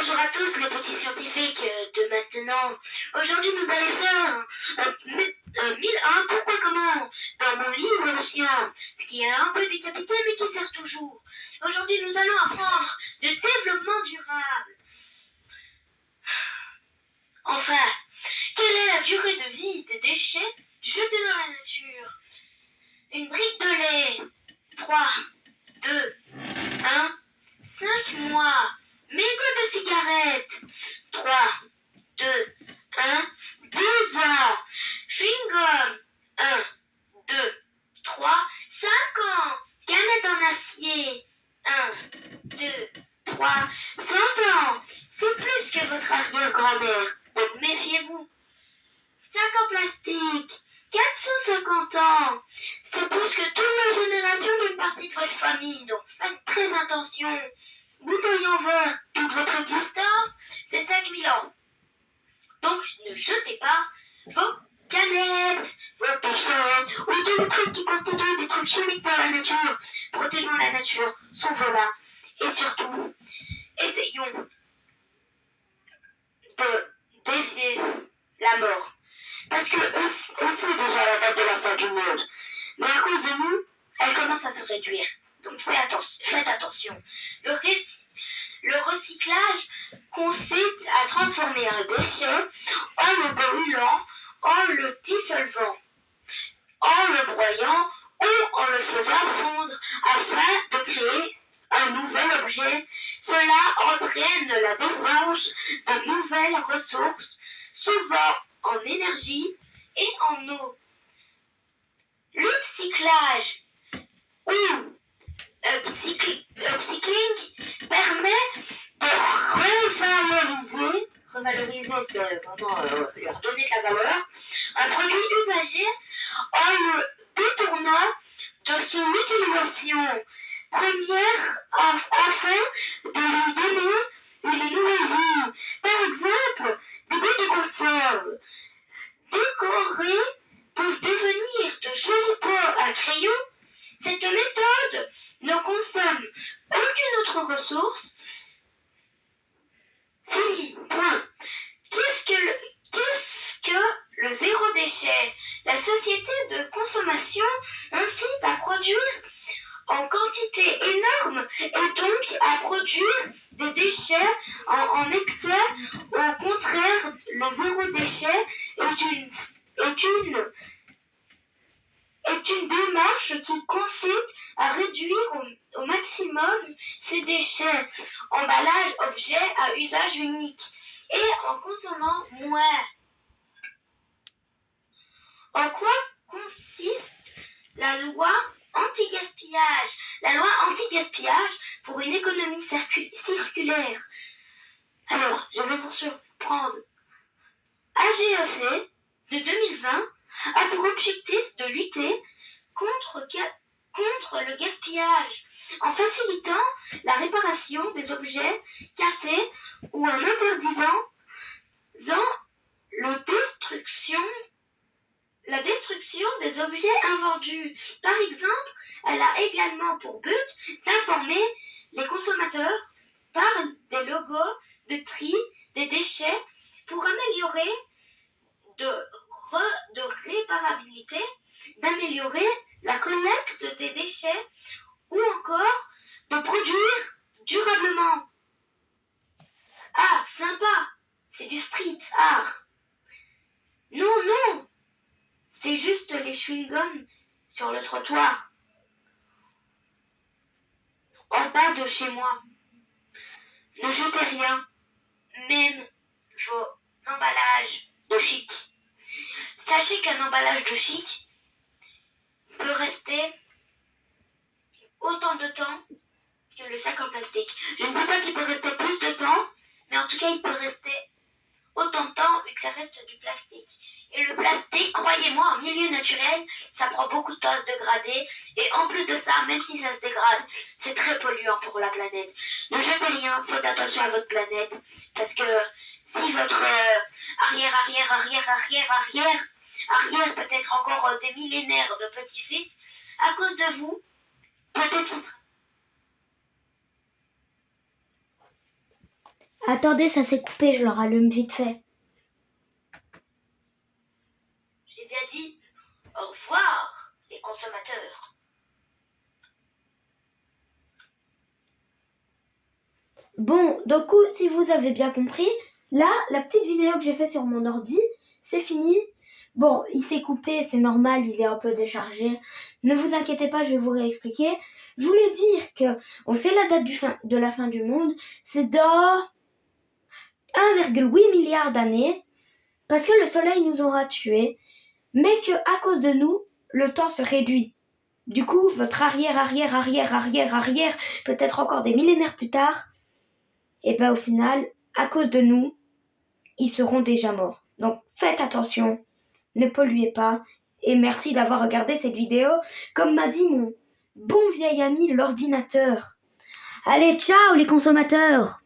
Bonjour à tous les petits scientifiques de maintenant. Aujourd'hui nous allons faire un 1001 pourquoi comment dans mon livre de science, qui est un peu décapité mais qui sert toujours. Aujourd'hui nous allons apprendre le développement durable. Enfin, quelle est la durée de vie des déchets jetés dans la nature? Une brique de lait, 3, 2, 1, 5 mois. Mégots de cigarette, 3, 2, 1, 12 ans. Chewing-gum, 1, 2, 3, 5 ans. Canette en acier, 1, 2, 3, 100 ans. C'est plus que votre arrière-grand-mère, donc méfiez-vous. Sac en plastique, 450 ans. C'est plus que toute la génération d'une partie de votre famille, donc faites très attention. Bouteille en verre, toute votre existence, c'est 5000 ans. Donc ne jetez pas vos canettes, vos déchets, ou tous les trucs qui constituent des trucs chimiques dans la nature. Protégeons la nature, sauvons-la. Et surtout, essayons de défier la mort. Parce que on sait déjà la date de la fin du monde. Mais à cause de nous, elle commence à se réduire. Donc faites attention. Le recyclage consiste à transformer un déchet en le brûlant, en le dissolvant, en le broyant ou en le faisant fondre afin de créer un nouvel objet. Cela entraîne la défense de nouvelles ressources, souvent en énergie et en eau. L'upcyclage ou upcycling permet de revaloriser c'est vraiment leur donner de la valeur, un produit usagé en le détournant de son utilisation première afin de lui donner une nouvelle vie. Par exemple, des baies de conserve décorées peuvent devenir de jolis pots à crayons. Cette méthode ne consomme aucune autre ressource. Fini, point. Qu'est-ce que le zéro déchet? La société de consommation incite à produire en quantité énorme et donc à produire des déchets en excès. Au contraire, le zéro déchet est une démarche qui consiste à réduire au maximum ces déchets, emballages, objets à usage unique, et en consommant moins. En quoi consiste la loi anti-gaspillage? La loi anti-gaspillage pour une économie circulaire. Alors, je vais vous surprendre. AGEC de 2020 a pour objectif de lutter contre le gaspillage en facilitant la réparation des objets cassés ou en interdisant la destruction des objets invendus. Par exemple, elle a également pour but d'informer les consommateurs par des logos de tri des déchets pour améliorer de réparabilité, d'améliorer la collecte des déchets ou encore de produire durablement. Ah, sympa, c'est du street art. Non, c'est juste les chewing-gums sur le trottoir, en bas de chez moi. Ne jetez rien, même vos emballages de chic. Sachez qu'un emballage de chic peut rester autant de temps que le sac en plastique. Je ne dis pas qu'il peut rester plus de temps, mais en tout cas il peut rester autant de temps vu que ça reste du plastique. Et le plastique, croyez-moi, en milieu naturel, ça prend beaucoup de temps à se dégrader. Et en plus de ça, même si ça se dégrade, c'est très polluant pour la planète. Ne jetez rien, faites attention à votre planète. Parce que si votre arrière, peut-être encore des millénaires de petits-fils, à cause de vous, peut-être qu'il sera. Attendez, ça s'est coupé, je le rallume vite fait. J'ai bien dit au revoir, les consommateurs. Bon, du coup, si vous avez bien compris, là, la petite vidéo que j'ai faite sur mon ordi, c'est fini. Bon, il s'est coupé, c'est normal, il est un peu déchargé. Ne vous inquiétez pas, je vais vous réexpliquer. Je voulais dire que on sait la date de la fin du monde, c'est dans 1,8 milliard d'années, parce que le soleil nous aura tués, mais que à cause de nous, le temps se réduit. Du coup, votre arrière, peut-être encore des millénaires plus tard, et ben au final, à cause de nous, ils seront déjà morts. Donc faites attention, ne polluez pas, et merci d'avoir regardé cette vidéo, comme m'a dit mon bon vieil ami l'ordinateur. Allez, ciao les consommateurs!